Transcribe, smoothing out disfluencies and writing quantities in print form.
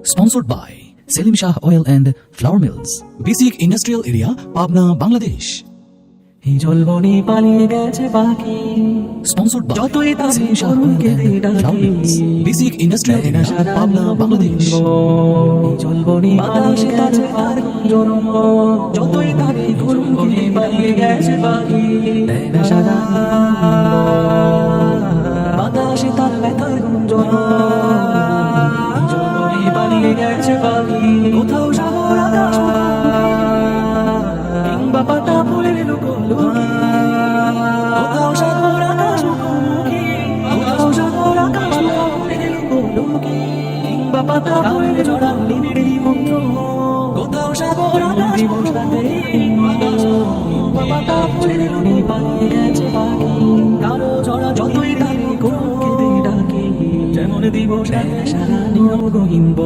Sponsored by Selim Shah Oil and Flour Mills, Basic Industrial Area, Pabna, Bangladesh. জলবনে পালিয়ে গেছে পাখি Sponsored by যতই তারে Selim Shah করুন Oil কেঁদে and ডাকি। Flour Mills, Basic Industrial Area, Pabna, Bangladesh. জলবনে বাতাসে গেছে পাখি জন্ম যতই তারে করুন কেঁদে পালিয়ে গেছে পাখি না সারা বাতাসে তার ব্যথার গুঞ্জন জলবনে পালিয়ে গেছে পাখি কোথাও সাগর আকাশ কিংবা পাতা ফুলের লুকোলুকি কোথাও সাগর আকাশ মুখোমুখি কোথাও সাগর আকাশ ফুলের লুকোলুকি কিংবা পাতা ফুলের জোড়া নিবিড় মন্ত্র কোথাও সাগর আকাশ মুখোমুখি কিংবা পাতা ফুলের লুনি পালিয়ে গেছে পাখি কারো জড়া যতই তাকে কোনো কেঁদে ডাকি যেমন দিবস সারা নিয়ম গহিনব